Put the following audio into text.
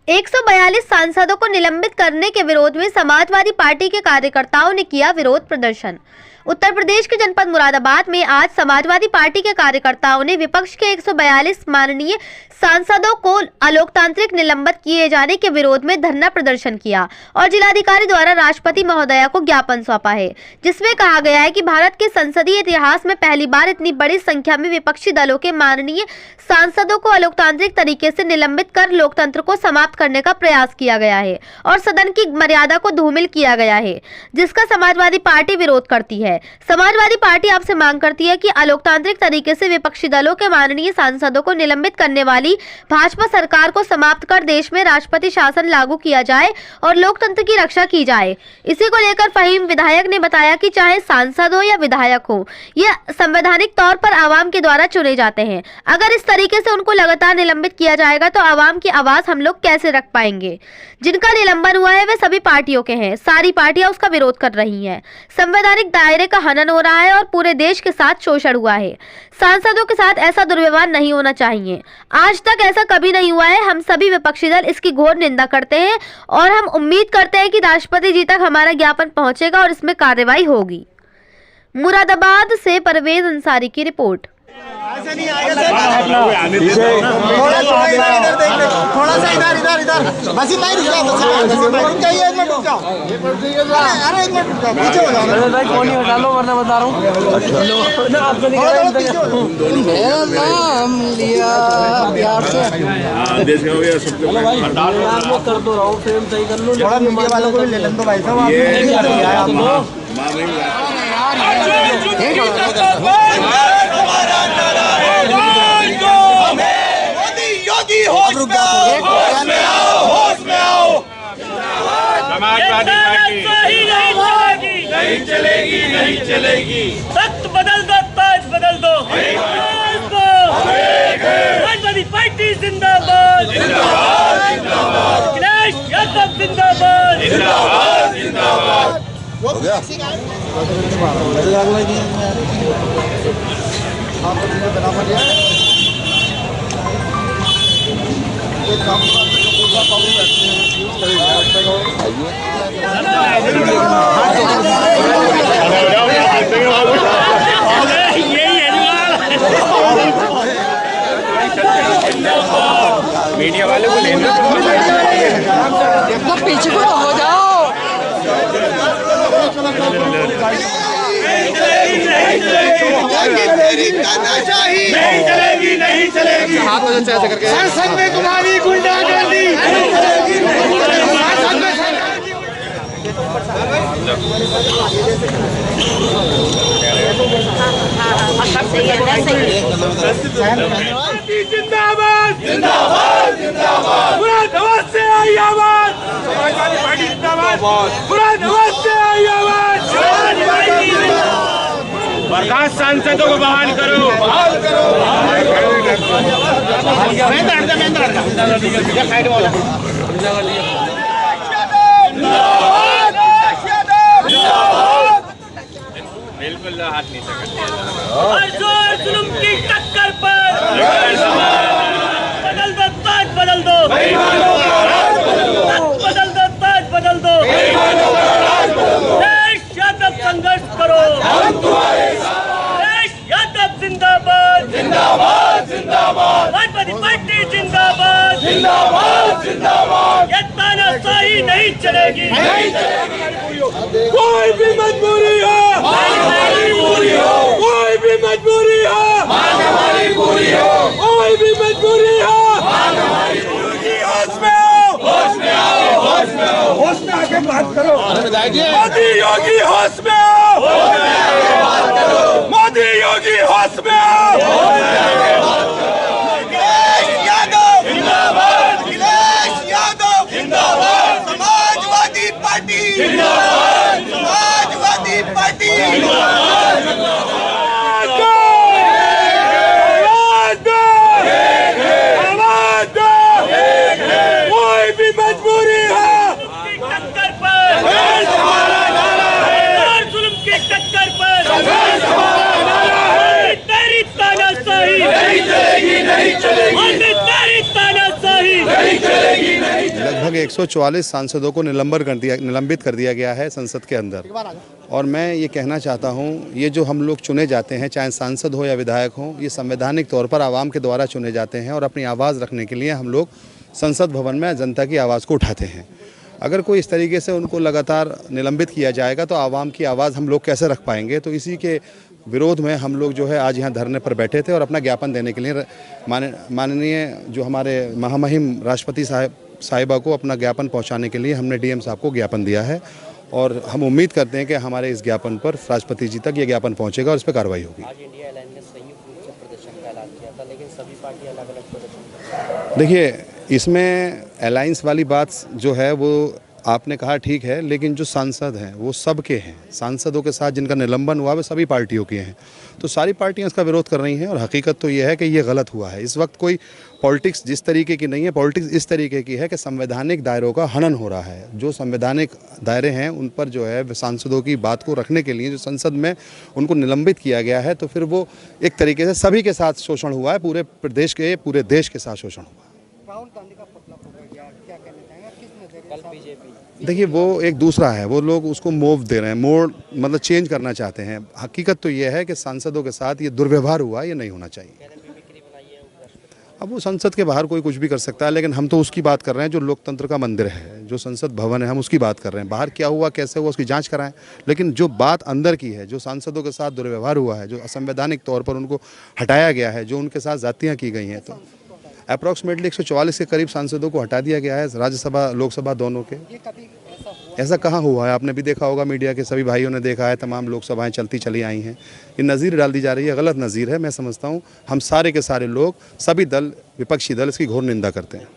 142 सांसदों को निलंबित करने के विरोध में समाजवादी पार्टी के कार्यकर्ताओं ने किया विरोध प्रदर्शन। उत्तर प्रदेश के जनपद मुरादाबाद में आज समाजवादी पार्टी के कार्यकर्ताओं ने विपक्ष के 142 माननीय सांसदों को अलोकतांत्रिक निलंबित किए जाने के विरोध में धरना प्रदर्शन किया और जिलाधिकारी द्वारा राष्ट्रपति महोदया को ज्ञापन सौंपा है, जिसमें कहा गया है कि भारत के संसदीय इतिहास में पहली बार इतनी बड़ी संख्या में विपक्षी दलों के माननीय सांसदों को अलोकतांत्रिक तरीके से निलंबित कर लोकतंत्र को समाप्त करने का प्रयास किया गया है और सदन की मर्यादा को धूमिल किया गया है, जिसका समाजवादी पार्टी विरोध करती है। समाजवादी पार्टी आपसे मांग करती है कि अलोकतांत्रिक तरीके से विपक्षी दलों के माननीय सांसदों को निलंबित करने वाली भाजपा सरकार को समाप्त कर देश में राष्ट्रपति शासन लागू किया जाए और लोकतंत्र की रक्षा की जाए। इसी को लेकर फहीम विधायक ने बताया कि चाहे सांसद हो या विधायक हो, ये संवैधानिक तौर पर आवाम के द्वारा चुने जाते हैं। अगर इस तरीके से उनको लगातार निलंबित किया जाएगा तो आवाम की आवाज हम लोग कैसे रख पाएंगे। जिनका निलंबन हुआ है वे सभी पार्टियों के हैं, सारी पार्टियां उसका विरोध कर रही हैं। संवैधानिक दायरे का हनन हो रहा है और पूरे देश के साथ शोषण हुआ है। सांसदों के साथ ऐसा दुर्व्यवहार नहीं होना चाहिए। आज तक ऐसा कभी नहीं हुआ है। हम सभी विपक्षी दल इसकी घोर निंदा करते हैं और हम उम्मीद करते हैं कि राष्ट्रपति जी तक हमारा ज्ञापन पहुंचेगा और इसमें कार्रवाई होगी। मुरादाबाद से परवेज अंसारी की रिपोर्ट। थोड़ा सा इधर बस इतना ही रुक जाइए, एक मिनट रुक जाओ। अरे एक मिनट रुक जाओ, पीछे हो जाओ भाई, फोन ही हटा लो वरना बता रहा हूँ। मेरा नाम लिया प्यार से कर दो, रहो फ्रेम सही कर लो। थोड़ा मीडिया वालों को भी ले लें दो भाई साहब। होश में आओ। समाजवादी पार्टी नहीं चलेगी, नहीं चलेगी। सख्त बदल दो, ताज बदल दो। समाजवादी पार्टी जिंदाबाद, जिंदाबाद, जिंदाबाद। अखिलेश यादव जिंदाबाद, जिंदाबाद, जिंदाबाद। हो गया। मीडिया वाले को लेना तो पीछे को हो जाओ। नहीं चलेगी, नहीं चलेगी। संसद में तुम्हारी गुंडागर्दी जिंदाबाद, जिंदाबाद, जिंदाबाद। मुरादाबाद से आई आवाज, समाजवादी पार्टी जिंदाबाद। मुरादाबाद से आई आवाज, समाजवादी पार्टी जिंदाबाद। बर्खास्त सांसदों को बहाल करो, बहाल करो। बिल्कुल हाथ नहीं सकते। जुल्म की टक्कर पर बदल दो, ताज बदल दो। बदल दो, ताज बदल दो। देश यादव संघर्ष करो। देश यादव जिंदाबाद, जिंदाबाद, जिंदाबाद। समाजवादी पार्टी जिंदाबाद, जिंदाबाद, जिंदाबाद। ये तानाशाही नहीं चलेगी, नहीं चलेगी। कोई भी मजबूरी हो, हमारी पूरी हो। कोई भी मजबूरी हो, हमारी पूरी हो। कोई भी मजबूरी हो, हमारी पूरी। होश में आओ, होश में आओ, होश में आओ। होश में आके बात करो। मोदी योगी होश में आओ, होश में आके बात करो। मोदी योगी होश में आओ, होश में आके बात करो। अखिलेश यादव जिंदाबाद, अखिलेश यादव जिंदाबाद। समाजवादी पार्टी जिंदाबाद, समाजवादी पार्टी जिंदाबाद। आवाज दो, आवाज दो। कोई भी मजबूरी हो, टक्कर पर हमारा नारा है। जुल्म की टक्कर पर हमारा नारा है। तेरी तानाशाही नहीं चलेगी, नहीं चलेगी। तेरी तानाशाही नहीं चलेगी, नहीं चलेगी। लगभग 144 सांसदों को निलंबित कर दिया गया है संसद के अंदर। और मैं ये कहना चाहता हूँ, ये जो हम लोग चुने जाते हैं, चाहे सांसद हो या विधायक हो, ये संवैधानिक तौर पर आवाम के द्वारा चुने जाते हैं और अपनी आवाज़ रखने के लिए हम लोग संसद भवन में जनता की आवाज़ को उठाते हैं। अगर कोई इस तरीके से उनको लगातार निलंबित किया जाएगा तो आवाम की आवाज़ हम लोग कैसे रख पाएंगे। तो इसी के विरोध में हम लोग जो है आज यहाँ धरने पर बैठे थे और अपना ज्ञापन देने के लिए माननीय जो हमारे महामहिम राष्ट्रपति साहिबा को अपना ज्ञापन पहुँचाने के लिए हमने डीएम साहब को ज्ञापन दिया है। और हम उम्मीद करते हैं कि हमारे इस ज्ञापन पर राष्ट्रपति जी तक ये ज्ञापन पहुँचेगा और इस पर कार्रवाई होगी। आज इंडिया अलायंस ने संयुक्त रूप से प्रदर्शन का ऐलान किया था, लेकिन सभी पार्टियां अलग-अलग प्रदर्शन। देखिए, इसमें अलायंस वाली बात जो है वो आपने कहा ठीक है, लेकिन जो सांसद हैं वो सबके हैं। सांसदों के साथ जिनका निलंबन हुआ वो सभी पार्टियों के हैं, तो सारी पार्टियां इसका विरोध कर रही हैं। और हकीकत तो ये है कि ये गलत हुआ है। इस वक्त कोई पॉलिटिक्स जिस तरीके की नहीं है, पॉलिटिक्स इस तरीके की है कि संवैधानिक दायरों का हनन हो रहा है। जो संवैधानिक दायरे हैं उन पर जो है सांसदों की बात को रखने के लिए जो संसद में उनको निलंबित किया गया है, तो फिर वो एक तरीके से सभी के साथ शोषण हुआ है, पूरे प्रदेश के पूरे देश के साथ शोषण हुआ। राहुल गांधी का पुतला फूटा गया, क्या कहना चाहेंगे, किस नजरिए कल बीजेपी देखिए, वो एक दूसरा है, वो लोग उसको मोव दे रहे हैं, मोड़ मतलब चेंज करना चाहते हैं। हकीकत तो ये है कि सांसदों के साथ ये दुर्व्यवहार हुआ, ये नहीं होना चाहिए। अब वो संसद के बाहर कोई कुछ भी कर सकता है, लेकिन हम तो उसकी बात कर रहे हैं जो लोकतंत्र का मंदिर है, जो संसद भवन है, हम उसकी बात कर रहे हैं। बाहर क्या हुआ, कैसे हुआ, उसकी जांच कराएं। लेकिन जो बात अंदर की है, जो सांसदों के साथ दुर्व्यवहार हुआ है, जो असंवैधानिक तौर पर उनको हटाया गया है, जो उनके साथ जातियाँ की गई हैं, तो अप्रॉक्सीमेटली 144 के करीब सांसदों को हटा दिया गया है, राज्यसभा लोकसभा दोनों के। ये कभी ऐसा हुआ? ऐसा कहाँ हुआ है? आपने भी देखा होगा, मीडिया के सभी भाइयों ने देखा है, तमाम लोकसभाएं चलती चली आई हैं। ये नज़ीर डाल दी जा रही है, गलत नज़ीर है। मैं समझता हूँ हम सारे के सारे लोग, सभी दल, विपक्षी दल इसकी घोर निंदा करते हैं।